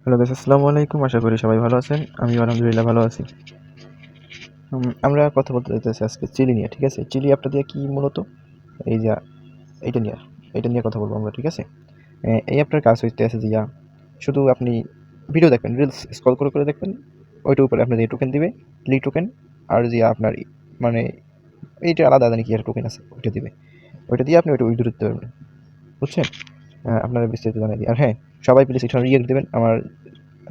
Hello guys, আসসালামু আলাইকুম। আশা করি সবাই ভালো আছেন। আমিও আলহামদুলিল্লাহ ভালো আছি। আমরা কথা বলতে চাইতেছি আজকে চিলি নিয়ে, ঠিক আছে? চিলি আপনাদের কি মূলত এই যে এইটা নিয়ে এটা নিয়ে কথা বলবো আমরা, ঠিক আছে? এই আপনার কাজ হইতেছে যে শুধু আপনি ভিডিও দেখবেন, রিলস স্ক্রল করে দেখবেন। ওইটার উপরে আপনাদের টোকেন দিবে, ক্লিক টোকেন। আর যে আপনার মানে এইটা আলাদা জানি কি একটা টোকেন আছে, ওইটা দিবে। ওইটা দিয়ে আপনি ওইটা উইথড্র দিতে পারবেন, বুঝছেন? আপনারা বিস্তারিত জানাই দিই। আর হ্যাঁ, সবাই প্লিজ এখানে রিয়েক্ট দেবেন।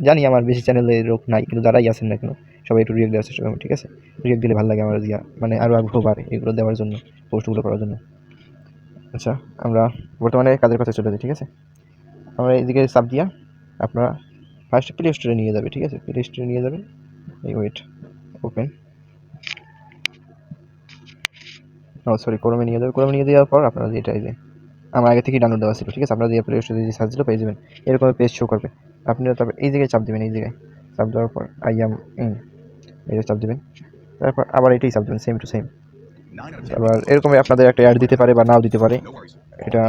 জানি আমার বেশি চ্যানেলের লোক নাই, কিন্তু যারাই আছেন না কেন সবাই একটু রিয়েক্ট দেওয়ার চেষ্টা করবেন, ঠিক আছে? রিয়েক্ট দিলে ভালো লাগে আমার, মানে আরও আগ্রহ বাড়ে এগুলো দেওয়ার জন্য, পোস্টগুলো করার জন্য। আচ্ছা, আমরা বর্তমানে কাজের কথা চলে যাই, ঠিক আছে? আমরা এদিকে সাব দিয়া আপনারা ফার্স্ট প্লে স্টোরে নিয়ে যাবে, ঠিক আছে? প্লে স্টোরে নিয়ে যাবেন। এই ওয়েট, ওপেন, সরি, ক্রোমে নিয়ে যাবে। ক্রোমে নিয়ে দেওয়ার পর আপনারা যেটা এই যে আমার আগে থেকে ডাউনলোড দেওয়া ছিল, ঠিক আছে? আপনারা দিয়ে প্লে স্টোরে যদি সার্চ দিলে পেয়ে যাবেন, এরকম পেজ শো করবে। আপনারা তবে এই জায়গায় চাপ দেবেন, এই জায়গায় চাপ দেওয়ার পর আই এম এই চাপ দেবেন। তারপর আবার এটাই চাপ দেবেন, সেম টু সেম। আবার এরকমই আপনাদের একটা অ্যাড দিতে পারে বা নাও দিতে পারে, এটা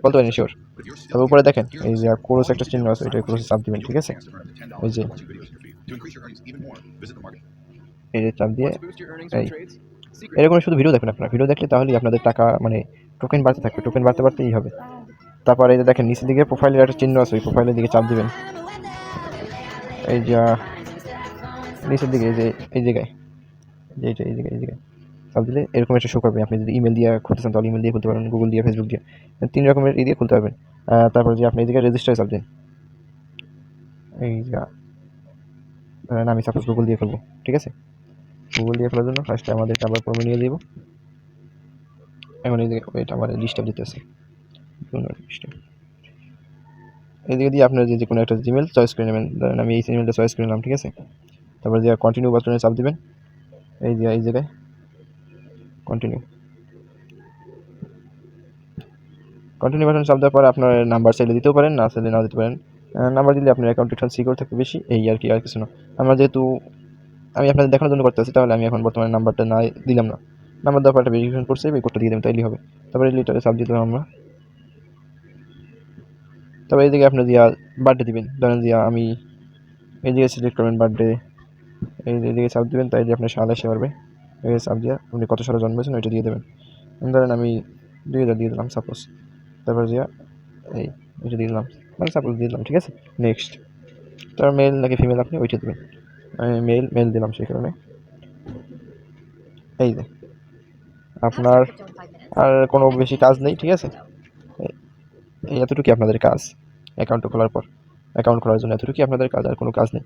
বলতে পারেন শিওর। তবে উপরে দেখেন এই যে কোর্স একটা চিহ্ন আছে, এটা কোর্সে চাপ দিবেন, ঠিক আছে? এই যে চাপ দিয়ে এই এরকম শুধু ভিডিও দেখবেন। আপনারা ভিডিও দেখলে তাহলেই আপনাদের টাকা মানে টোকেন বাড়তে থাকবে, টোকেন বাড়তেই হবে। তারপর এই যে দেখেন নিচের দিকে প্রোফাইলের একটা চিহ্ন আছে, ওই প্রোফাইলের দিকে চাপ দিবেন। এই যে নিচের দিকে এই জায়গায় এই জায়গায় চাপ দিলে এরকম একটা শো করবে। আপনি যদি ইমেল দিয়ে খুলতে চান তাহলে ইমেল দিয়ে খুলতে পারবেন, গুগল দিয়ে, ফেসবুক দিয়ে, 3 রকমের দিয়ে খুলতে পারবেন। তারপর যে আপনি এই জায়গায় রেজিস্টারে চাপ দেন। এই যে ধরেন আমি সাপোজ গুগল দিয়ে খুলবো, ঠিক আছে? গুগল দিয়ে খোলার জন্য ফার্স্টে আমাদেরকে আবার ক্রমে নিয়ে দিব। এখন এই জায়গায় ওয়েট, আমার ডিস্টার্ব দিতেছে। এই দিকে দিয়ে আপনার যে কোনো একটা জিমেল চয়েস করে নেবেন। ধরেন আমি এই জিমেলটা চয়েস করে নিলাম, ঠিক আছে? তারপর যে কন্টিনিউ বাটনে চাপ দিবেন। এই জায়গায় কন্টিনিউ বাটনে চাপ দেওয়ার পর আপনার নাম্বার চাইলে দিতেও পারেন, না চাইলে নাও দিতে পারেন। নাম্বার দিলে আপনার অ্যাকাউন্ট ডিটেইলস সিকিউর থাকবে বেশি, এই আর কি, আর কিছু না। আমরা যেহেতু আমি আপনাদের দেখানোর জন্য করতে আছি, তাহলে আমি এখন বর্তমানে নাম্বারটা না দিলাম না। নাম্বার দেওয়ার পর একটা ভেরিফিকেশন করছে, এই কোডটা দিয়ে দেবেন, তাইলেই হবে। তারপরে লিটারে চাপ দিতে হবে আমরা। তবে এই দিকে আপনি বার্থডে দিবেন। ধরেন আমি এই দিকে সিলেক্ট করবেন বার্থডে, এইদিকে চাপ দিবেন, তাই দিয়ে আপনার সাল এসে পারবে। এই চাপ দিয়ে আপনি কত সালে জন্মেছেন ওইটা দিয়ে দেবেন। ধরেন আমি 2000 দিয়ে দিলাম সাপোজ। তারপর এই ওইটা দিয়ে দিলাম, মানে সাপোজ দিয়ে দিলাম, ঠিক আছে? নেক্সট। তারপর মেল নাকি ফিমেল আপনি ওইটা দেবেন। আমি মেল দিলাম, সেই কারণে এই যে আপনার আর কোনো বেশি কাজ নেই, ঠিক আছে? এই এতটুকুই আপনাদের কাজ। অ্যাকাউন্ট খোলার জন্য এতটুকুই আপনাদের কাজ, আর কোনো কাজ নেই।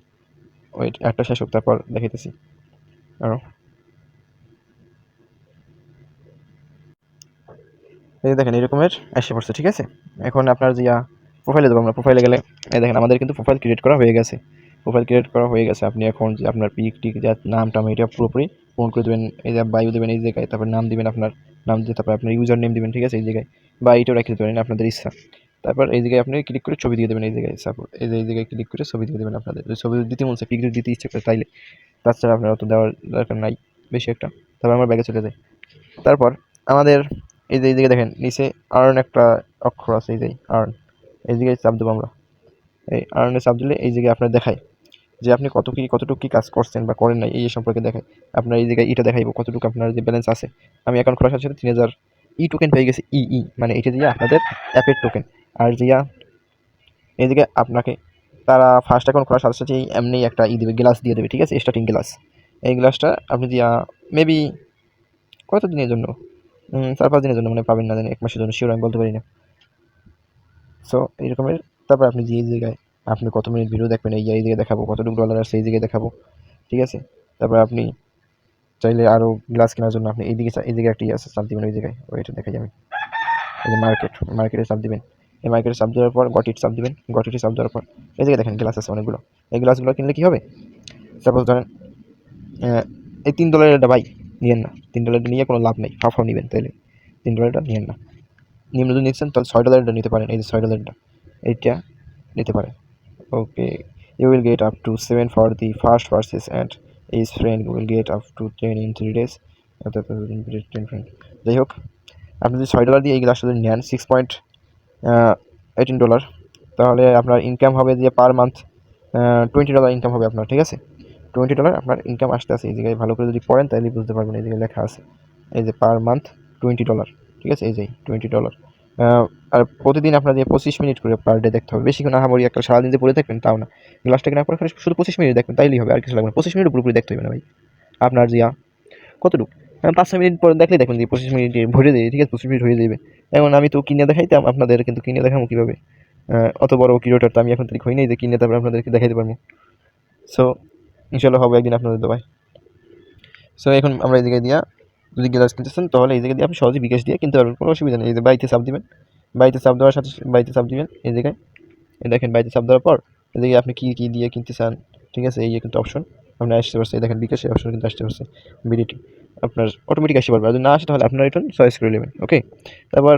ওয়েট, একটা শেষ হোক, তারপর দেখাইতেছি আরও। এই দেখেন এরকমের এসে পড়ছে, ঠিক আছে? এখন আপনার প্রোফাইলে দেবো আমরা। প্রোফাইলে গেলে এই দেখেন আমাদের কিন্তু প্রোফাইল ক্রিয়েট করা হয়ে গেছে। আপনি এখন যে আপনার পিক টিক যা নামটা এটা পুরোপুরি পূরণ করে দেবেন। এই যে বায়ু দেবেন এই জায়গায়, তারপর নাম দিবেন, আপনার নাম দিয়ে তারপর আপনার ইউজার নেম দিবেন, ঠিক আছে? এই জায়গায় বা এইটাও রেখে দিতে পারেন আপনাদের ইচ্ছা। তারপর এই জায়গায় আপনি ক্লিক করে ছবি দিয়ে দেবেন, এই জায়গায় সাপোর্ট এই জায়গায় ক্লিক করে ছবি দিয়ে দেবেন। আপনাদের ছবি দিতে মন চায়, পিক দিতে ইচ্ছে করে তাইলে, তাছাড়া আপনার অত দেওয়ার দরকার নাই বেশি একটা। তারপর আমার ব্যাগে চলে যায়। তারপর আমাদের এই দিকে দেখেন নিচে আর্ন একটা অক্ষর আছে, এই যে আর্ন, এই দিকে চাপ দেবো আমরা। এই আর্নে চাপ দিলে এই জায়গায় আপনার দেখায় যে আপনি কতটুকু কি কাজ করছেন বা করেন নাই, এই সম্পর্কে দেখায়। আপনার এই জায়গায় এটা দেখাইব কতটুকু আপনার যে ব্যালেন্স আছে। আমি অ্যাকাউন্ট খোলার সাথে সাথে 3000 টোকেন পেয়ে গেছি। মানে এটা দিয়ে আপনাদের অ্যাপের টোকেন। আর এইদিকে আপনাকে তারা ফার্স্ট অ্যাকাউন্ট খোলার সাথে সাথে এমনি একটা দেবে, গ্লাস দিয়ে দেবে, ঠিক আছে? Starting glass. এই গ্লাসটা আপনি মেবি কত দিনের জন্য, 4-5 দিনের জন্য মানে পাবেন না জানি, 1 মাসের জন্য শিওর আমি বলতে পারি না। সো এইরকমের। তারপর আপনি যে জায়গায় আপনি কত মিনিট ভিডিও দেখবেন, এই জায়গায় দেখাবো, কতটুকু ডলার আছে এই জায়গায় দেখাবো, ঠিক আছে? তারপর আপনি চাইলে আরও গ্লাস কেনার জন্য আপনি এই দিকে একটি আছে, চাপ দিবেন ওই জায়গায়, ওইটা দেখাই যাবে। এই যে মার্কেটে চাপ দিবেন। এই মার্কেটে চাপ দেওয়ার পর গটিট চাপ দিবেন। গটিটে চাপ দেওয়ার পর এই জায়গায় দেখেন গ্লাস আছে অনেকগুলো। এই গ্লাসগুলো কিনলে কী হবে? সাপোজ ধরেন এই $3 ভাই নিয়েন না। $3 নিয়ে কোনো লাভ নেই, হাফ নেবেন, তাইলে $3 নিয়েন না। নিম্ন যদি নিচ্ছেন তাহলে $6 নিতে পারেন, এই যে $6 এইটা নিতে পারেন। Okay, you will get up to 7 for the first purchase and his friend will get up to 10 in 3 days। যাই হোক, আপনি যদি $6 দিয়ে এই গ্লাসটা যদি নেন $6.18, তাহলে আপনার ইনকাম হবে যে পার মান্থ $20 ইনকাম হবে আপনার, ঠিক আছে? $20 আপনার ইনকাম আসতে আছে। এই জায়গায় ভালো করে যদি পড়েন তাহলে বুঝতে পারবেন, এই জায়গায় লেখা আছে এই যে পার মান্থ $20, ঠিক আছে? এই যে $20। আর প্রতিদিন আপনার যে 25 মিনিট করে পার ডে দেখতে হবে, বেশিক্ষণ আহামরি একটা সারাদিন যে পড়ে থাকবেন তাও না। ক্লাসটাকে না পড়ে খালি শুধু 25 মিনিট দেখবেন তাইলেই হবে, আর কিছু লাগবে না। 25 মিনিট পুরোপুরি দেখতে হবে না ভাই। আপনার জিয়া কতটুকু 5-6 মিনিট পরে দেখলেই দেখবেন যে 25 মিনিট ভরে দেবে, ঠিক আছে? 25 মিনিট হয়ে যাবে। এখন আমি তো কিনে দেখাইতাম আপনাদের, কিন্তু কিনে দেখাবো কিভাবে? অত বড় ক্রিয়েটর তো আমি এখন তারিখ হই নাই যে কিনে তারপর আপনাদেরকে দেখাইতে পারবো। সো ইনশাল্লাহ হবে একদিন আপনাদের দোয়ায়। সো এখন আমরা এই জায়গায় দিয়া যদি গ্লাস কিনতেছেন তাহলে এই জায়গায় দিয়ে আপনি সহজে বিকাশ দিয়ে কিনতে পারবেন, কোনো অসুবিধা নেই। এই যে বাড়িতে চাপ দিবেন, বাড়িতে চাপ দেওয়ার সাথে বাড়িতে চাপ দিবেন এই জায়গায়। এই দেখেন বাড়িতে চাপ দেওয়ার পর এই জায়গায় আপনি কী কী দিয়ে কিনতে চান, ঠিক আছে? এই যে কিন্তু অপশন আপনি আসতে পারছে, এই দেখেন বিকাশের অপশন কিন্তু আসতে পারছে, বিডিটি আপনার অটোমেটিক আসতে পারবে। আর যদি না আসে তাহলে আপনার রিটার্ন চয়েস করে নেবেন, ওকে? তারপর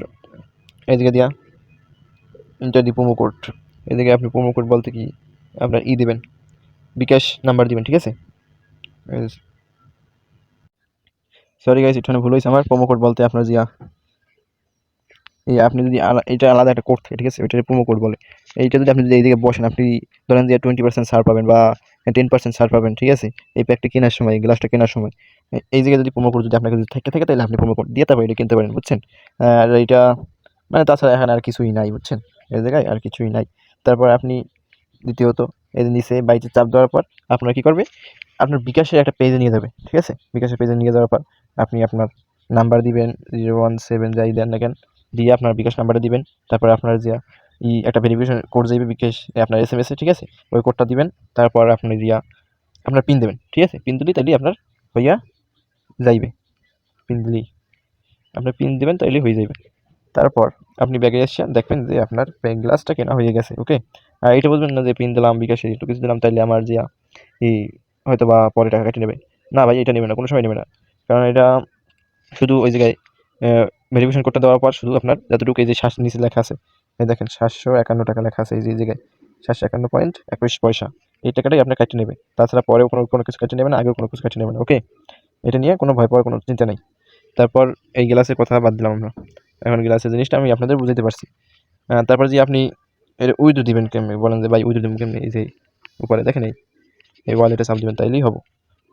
এই জায়গায় দিয়া ইন্টার দি প্রোমো কোড, এই জায়গায় আপনি প্রোমো কোড বলতে কি আপনার দিবেন, বিকাশ নাম্বার দিবেন, ঠিক আছে? সরি গাইস, এখানে ভুল হয়েছে আমার। প্রোমো কোড বলতে আপনার জিয়া এই আপনি যদি এটা আলাদা একটা কোড থাকে, ঠিক আছে? ওইটা প্রোমো কোড বলে। এইটা যদি আপনি যদি এইদিকে বসেন, আপনি ধরেন যে 20% ছাড় পাবেন বা 10% ছাড় পাবেন, ঠিক আছে? এই প্যাকটা কেনার সময়, গ্লাসটা কেনার সময় এই জায়গায় যদি প্রোমো কোড যদি আপনার কাছে থেকে থাকে তাহলে আপনি প্রোমো কোড দিয়ে তারপর এটা কিনতে পারেন, বুঝছেন? আর এইটা মানে তাছাড়া এখন আর কিছুই নাই, বুঝছেন? এই জায়গায় আর কিছুই নাই। তারপর আপনি দ্বিতীয়ত এই যে নিচে বাইতে চাপ দেওয়ার পর আপনার কি করবে, আপনার বিকাশের একটা পেজে নিয়ে যাবে, ঠিক আছে? বিকাশের পেজে নিয়ে যাওয়ার পর আপনি আপনার নাম্বার দিবেন, 017 যাই দেন না কেন দিয়ে আপনার বিকাশ নাম্বারটা দিবেন। তারপর আপনার যে একটা ভেরিফিকেশন কোড যাইবে বিকাশ আপনার SMS এ, ঠিক আছে? ওই কোডটা দিবেন। তারপর আপনি দিয়া আপনার পিন দেবেন, ঠিক আছে? পিন দিলেই তাইলে আপনার হইয়া যাইবে। পিন দিলেই আপনার পিন দিবেন তাইলেই হয়ে যাইবে। তারপর আপনি ব্যাগে এসে দেখবেন যে আপনার ব্যাগ গ্লাসটা কেনা হয়ে গেছে, ওকে? আর এটা বুঝবেন না যে পিন দিলাম, বিকাশে একটু কিছু দিলাম তাইলে আমার যে এই হয়তো বা পরে টাকা কেটে নেবে। না ভাই, এটা নেবে না, কোনো সময় নেবে না। কারণ এটা শুধু ওই জায়গায় ভেরিফিকেশন কোডটা দেওয়ার পর শুধু আপনার যতটুকু এই যে নিচে লেখা আছে, এই দেখেন 751 টাকা লেখা আছে এই যে এই জায়গায় 751.21 পয়সা, এই টাকাটাই আপনার কেটে নেবে। তাছাড়া পরেও কোনো কিছু কেটে নেবে না, আগেও কোনো কিছু কেটে নেবে না, ওকে? এটা নিয়ে কোনো ভয় পাওয়ার কোনো চিন্তা নেই। তারপর এই গ্লাসের কথা বাদ দিলাম আমরা, এখন গ্লাসের জিনিসটা আমি আপনাদের বুঝাতে পারছি। তারপর যে আপনি এর উইথড্র দিবেন কেমনি, বলেন যে ভাই উইথড্র দিবেন কেমনি? এই যে উপরে দেখেন এই ওয়ালেটে চাপ দিবেন তাইলেই হবে।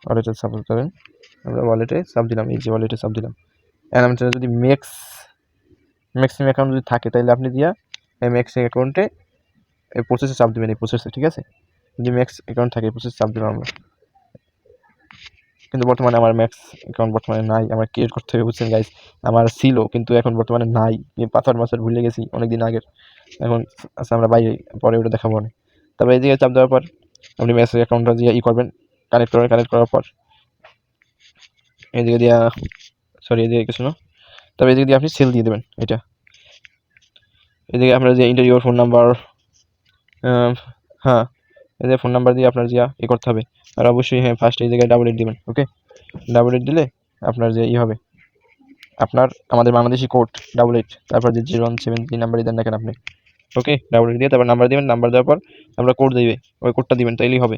ওয়ালেটে চাপ দেবেন, আমরা ওয়ালেটে চাপ দিলাম, এই যে ওয়ালেটে চাপ দিলাম। আমাদের যদি ম্যাক্সিম অ্যাকাউন্ট যদি থাকে তাহলে আপনি দিয়া এই ম্যাক্সিম অ্যাকাউন্টে এই প্রসেসে চাপ দিবেন, এই প্রসেসে, ঠিক আছে? যদি ম্যাক্স অ্যাকাউন্ট থাকে প্রসেসে চাপ দিলাম আমরা। কিন্তু বর্তমানে আমার ম্যাক্স অ্যাকাউন্ট বর্তমানে নাই, আমার ক্রিয়েট করতে হবে, বুঝছেন গাইস? আমার ছিল কিন্তু এখন বর্তমানে নাই, পাসওয়ার্ড ভুলে গেছি অনেকদিন আগের। এখন আচ্ছা আমরা বাইরে পরে ওটা দেখাবো না। তারপর এই দিকে চাপ দেওয়ার পর আপনি ম্যাক্স অ্যাকাউন্টটা দিয়ে করবেন, কানেক্ট করার পর এদিকে দিয়া সরি এদিকে কিছু না, তবে এদিকে দিয়ে আপনি সেল দিয়ে দেবেন। এটা এদিকে আপনার যে ইন্টারভিউ ফোন নাম্বার, হ্যাঁ এই যে ফোন নাম্বার দিয়ে আপনার যে করতে হবে। আর অবশ্যই হ্যাঁ ফার্স্ট এই জায়গায় ডাবল দিবেন, ওকে? ডাবল দিলে আপনার যে হবে আপনার আমাদের বাংলাদেশি কোড 88, তারপর যে 0173 নাম্বারই দেন না কেন আপনি, ওকে? ডাবল দিয়ে তারপর নাম্বার দিবেন, নাম্বার দেওয়ার পর আমরা কোড দিবে, ওই কোডটা দিবেন তাইলেই হবে।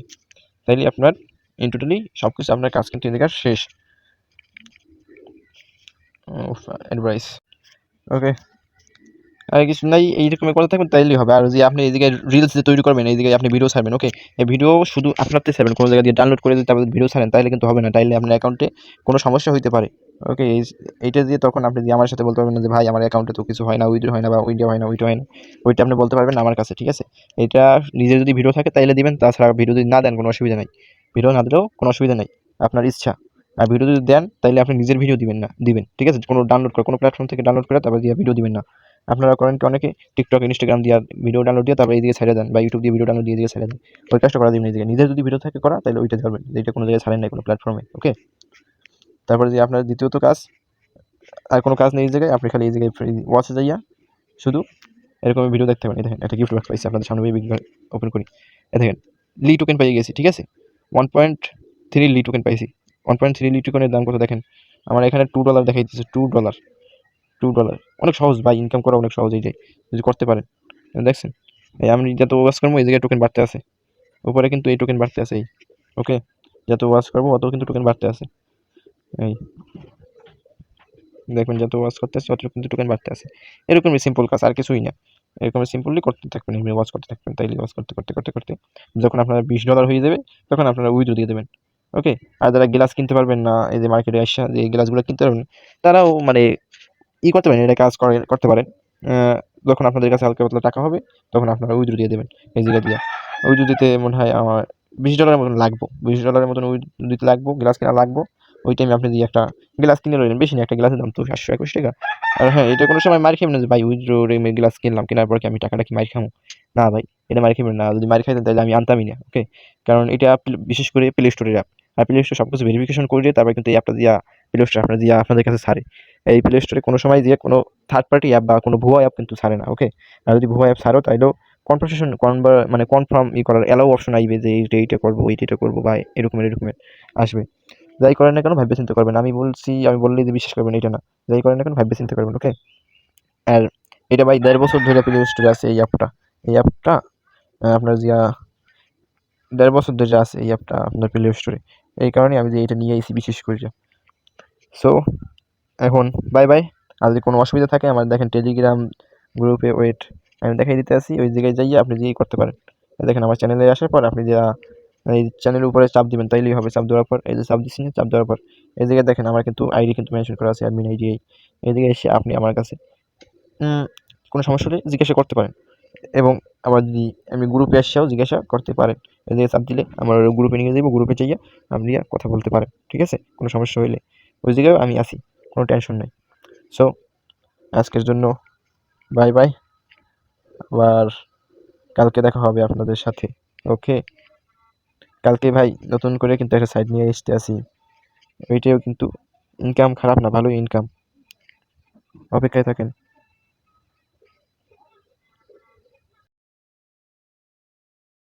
তাইলে আপনার ইন টোটালি সব কিছু আপনার কাজ কিন্তু এদিকে শেষ। অ্যাডভাইস, ওকে? আর কিছু নাই, এইরকমের কথা থাকবেন তাইলেই হবে। আর যে আপনি এই জায়গায় রিলস যে তৈরি করবেন, এই জায়গায় আপনি ভিডিও ছাড়বেন, ওকে? এই ভিডিও শুধু আপনারতে ছাড়বেন, কোনো জায়গা দিয়ে ডাউনলোড করে যদি তারপর ভিডিও ছাড়েন তাহলে কিন্তু হবে না, তাইলে আপনার অ্যাকাউন্টে কোনো সমস্যা হইতে পারে, ওকে? এইটা দিয়ে তখন আপনি দিয়ে আমার সাথে বলতে পারবেন না যে ভাই আমার অ্যাকাউন্টে তো কিছু হয় না, উইথড্র হয় না বা উইথড্র হয় না, উইথড্র হয় না, ওইটা আপনি বলতে পারবেন না আমার কাছে, ঠিক আছে? এটা নিজের যদি ভিডিও থাকে তাইলে দিবেন, তাছাড়া ভিডিও যদি না দেন কোনো অসুবিধা নাই, ভিডিও না দিলেও কোনো অসুবিধা নাই, আপনার ইচ্ছা। আর ভিডিও যদি দেন তাইলে আপনি নিজের ভিডিও দিবেন না, দিবেন, ঠিক আছে? কোনো ডাউনলোড করে কোনো প্ল্যাটফর্ম থেকে ডাউনলোড করে তারপর দিয়ে ভিডিও দিবেন না। আপনারা করেন কি অনেকে টিকটক, ইনস্টাগ্রাম দিয়ে ভিডিও ডাউনলোড দিয়ে তারপর এইদিকে ছেড়ে দেন, বা ইউটিউব দিয়ে ভিডিও ডাউনলোড দিয়ে এদিকে ছেড়ে দেন। ওই কাজটা করা দিবেন এদিকে। নিজের যদি ভিডিও থাকে করা তাহলে ওইটা ধরবেন, যেটা কোনো জায়গায় ছাড়েন নাই কোনো প্ল্যাটফর্মে, ওকে? তারপরে যে আপনার দ্বিতীয়ত কাজ, আর কোনো কাজ নেই এই জায়গায়, আপনি খালি এই জায়গায় ওয়াচে যাইয়া শুধু এরকম ভিডিও দেখতে পারেন। দেখেন একটা গিফট বক্স পাইছি, আপনাদের সামনে ওপেন করি। দেখেন লি টোকেন পেয়ে গেছি, ঠিক আছে? 1.3 লি টোকেন পাইছি। 1.3 লি টোকেনের দাম কত দেখেন, আমার এখানে $2 দেখাইতেছে, $2। $2 অনেক সহজ ভাই, ইনকাম করা অনেক সহজ এইটাই, যদি করতে পারেন। দেখছেন এই আমি যত ওয়াচ করবো এই জায়গায় টোকেন বাড়তে আছে, উপরে কিন্তু এই টোকেন বাড়তে আছে, এই ওকে? যত ওয়াচ করবো অত কিন্তু টোকেন বাড়তে আছে, এই দেখবেন যত ওয়াচ করতে আছে তত কিন্তু টোকেন বাড়তে আছে। এরকমই সিম্পল কাজ, আর কিছুই না। এরকম সিম্পলি করতে থাকবেন, এমনি ওয়াচ করতে থাকবেন, তাইলে ওয়াচ করতে করতে করতে করতে যখন আপনার $20 হয়ে যাবে তখন আপনারা উইথড্র দিয়ে দেবেন। ওকে। আর যারা গ্লাস কিনতে পারবেন না, এই যে মার্কেটে আসা যে গ্লাসগুলো কিনতে পারবেন, তারাও মানে করতে পারেন, এটা কাজ করতে পারেন। যখন আপনাদের কাছে হালকা পাতলা টাকা হবে তখন আপনারা উইথড্র দিয়ে দেবেন এই জায়গা দিয়ে। উইথড্র দিতে মনে হয় আমার $20 মতন লাগবো, $20 মতন উইথড্র দিতে লাগবো, গ্লাস কেনা লাগবো। ওই টাইমে আপনি দিয়ে একটা গ্লাস কিনে রইলেন, বেশি না, একটা গ্লাসের দাম তো 721 টাকা। আর হ্যাঁ, এটা কোনো সময় মার খাবেন না যে ভাই উইথড্র গ্লাস কিনলাম, কেনার পর কি আমি টাকাটা কি মার খামো? না ভাই, এটা মার খাবেন না। যদি মার খাইতেন তাহলে আমি আনতামই না। ওকে। কারণ এটা বিশেষ করে প্লে স্টোরের অ্যাপ। আর প্লে স্টোর সবকিছু ভেরিফিকেশন করে তারপর কিন্তু এই অ্যাপটা দিয়া প্লে স্টোর আপনার দিয়া আপনাদের কাছে ছাড়ে। এই প্লে স্টোরে কোনো সময় দিয়ে কোনো থার্ড পার্টি অ্যাপ বা কোনো ভুয়া অ্যাপ কিন্তু ছাড়ে না। ওকে। আর যদি ভুয়া অ্যাপ ছাড়ো তাইলেও কনভারসেশন মানে কনফার্ম করার অ্যালাউ অপশন আইবে যে এইটা করবো, এইটা করবো, বা এরকমের আসবে। যাই করেন না কেন ভাববে চিন্তা করবেন। আমি বলছি, আমি বললেই যে বিশ্বাস করবেন এটা না। যাই করেন না কেন ভাববে চিন্তা করবেন। ওকে। আর এটা ভাই 1.5 বছর ধরে প্লে স্টোরে আছে এই অ্যাপটা। এই অ্যাপটা আপনার জিয়া 1.5 বছর ধরে আছে এই অ্যাপটা আপনার প্লে স্টোরে। এই কারণে আমি যে এটা নিয়ে আইছি বিশেষ করে। সো এখন বাই বাই। আর যদি কোনো অসুবিধা থাকে আমার দেখেন টেলিগ্রাম গ্রুপে ওয়েট, আমি দেখাই দিতে আসি, ওই জায়গায় যাইয়ে আপনি যেই করতে পারেন। এই দেখেন আমার চ্যানেলে আসার পর আপনি যা এই চ্যানেলের উপরে চাপ দিবেন তাইলেই হবে। চাপ দেওয়ার পর এই যে চাপ দিচ্ছি না, চাপ দেওয়ার পর এই জায়গায় দেখেন আমার কিন্তু আইডি কিন্তু মেনশন করা আছে, অ্যাডমিন আইডি। এই জায়গায় এসে আপনি আমার কাছে কোনো সমস্যা হলে জিজ্ঞাসা করতে পারেন। এবং আবার যদি আমি গ্রুপে এসেও জিজ্ঞাসা করতে পারেন। এই জায়গায় চাপ দিলে আমার গ্রুপে নিয়ে যাবো, গ্রুপে যাইয়া আপনি কথা বলতে পারেন। ঠিক আছে? কোনো সমস্যা হইলে ওই জায়গায় আমি আছি, কোনো টেনশন নাই। সো আজকের জন্য বাই বাই। আবার কালকে দেখা হবে আপনাদের সাথে। ওকে। কালকে ভাই নতুন করে কিন্তু একটা সাইট নিয়ে আসতে আসি। ওইটাও কিন্তু ইনকাম খারাপ না, ভালোই ইনকাম। অপেক্ষায় থাকেন।